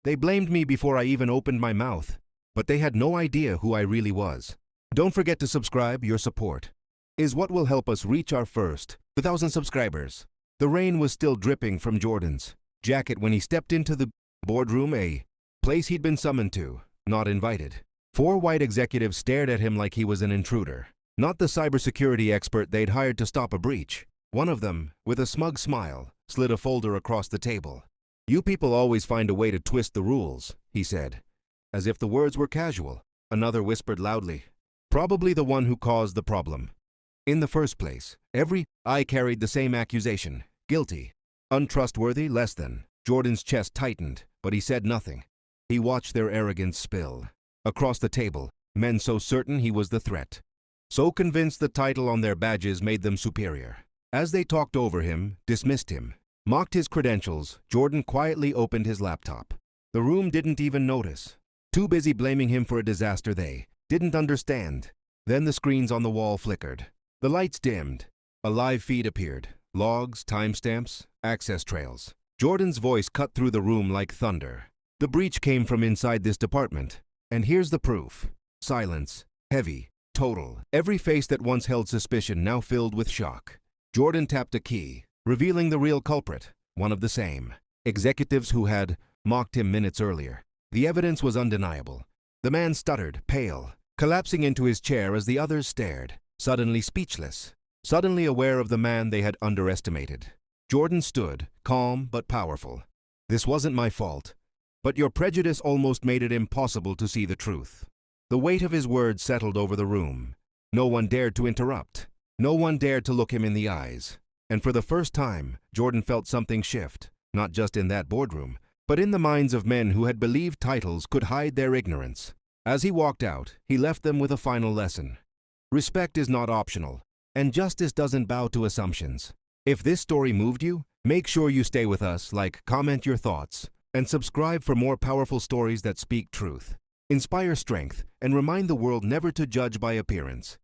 They blamed me before I even opened my mouth, but they had no idea who I really was. Don't forget to subscribe. Your support is what will help us reach our first 2,000 subscribers. The rain was still dripping from Jordan's jacket when he stepped into the boardroom, a place he'd been summoned to, not invited. 4 white executives stared at him like he was an intruder, not the cybersecurity expert they'd hired to stop a breach. One of them, with a smug smile, slid a folder across the table. "You people always find a way to twist the rules," he said, as if the words were casual. Another whispered loudly, "Probably the one who caused the problem. In the first place, I carried the same accusation. Guilty. Untrustworthy, less than." Jordan's chest tightened, but he said nothing. He watched their arrogance spill. Across the table, men so certain he was the threat, so convinced the title on their badges made them superior. As they talked over him, dismissed him, mocked his credentials, Jordan quietly opened his laptop. The room didn't even notice, too busy blaming him for a disaster they didn't understand. Then the screens on the wall flickered. The lights dimmed. A live feed appeared. Logs, timestamps, access trails. Jordan's voice cut through the room like thunder. "The breach came from inside this department. And here's the proof." Silence. Heavy. Total. Every face that once held suspicion now filled with shock. Jordan tapped a key, revealing the real culprit, one of the same executives who had mocked him minutes earlier. The evidence was undeniable. The man stuttered, pale, collapsing into his chair as the others stared, suddenly speechless, suddenly aware of the man they had underestimated. Jordan stood, calm but powerful. "This wasn't my fault, but your prejudice almost made it impossible to see the truth." The weight of his words settled over the room. No one dared to interrupt. No one dared to look him in the eyes. And for the first time, Jordan felt something shift, not just in that boardroom, but in the minds of men who had believed titles could hide their ignorance. As he walked out, he left them with a final lesson. Respect is not optional, and justice doesn't bow to assumptions. If this story moved you, make sure you stay with us, comment your thoughts, and subscribe for more powerful stories that speak truth, inspire strength, and remind the world never to judge by appearance.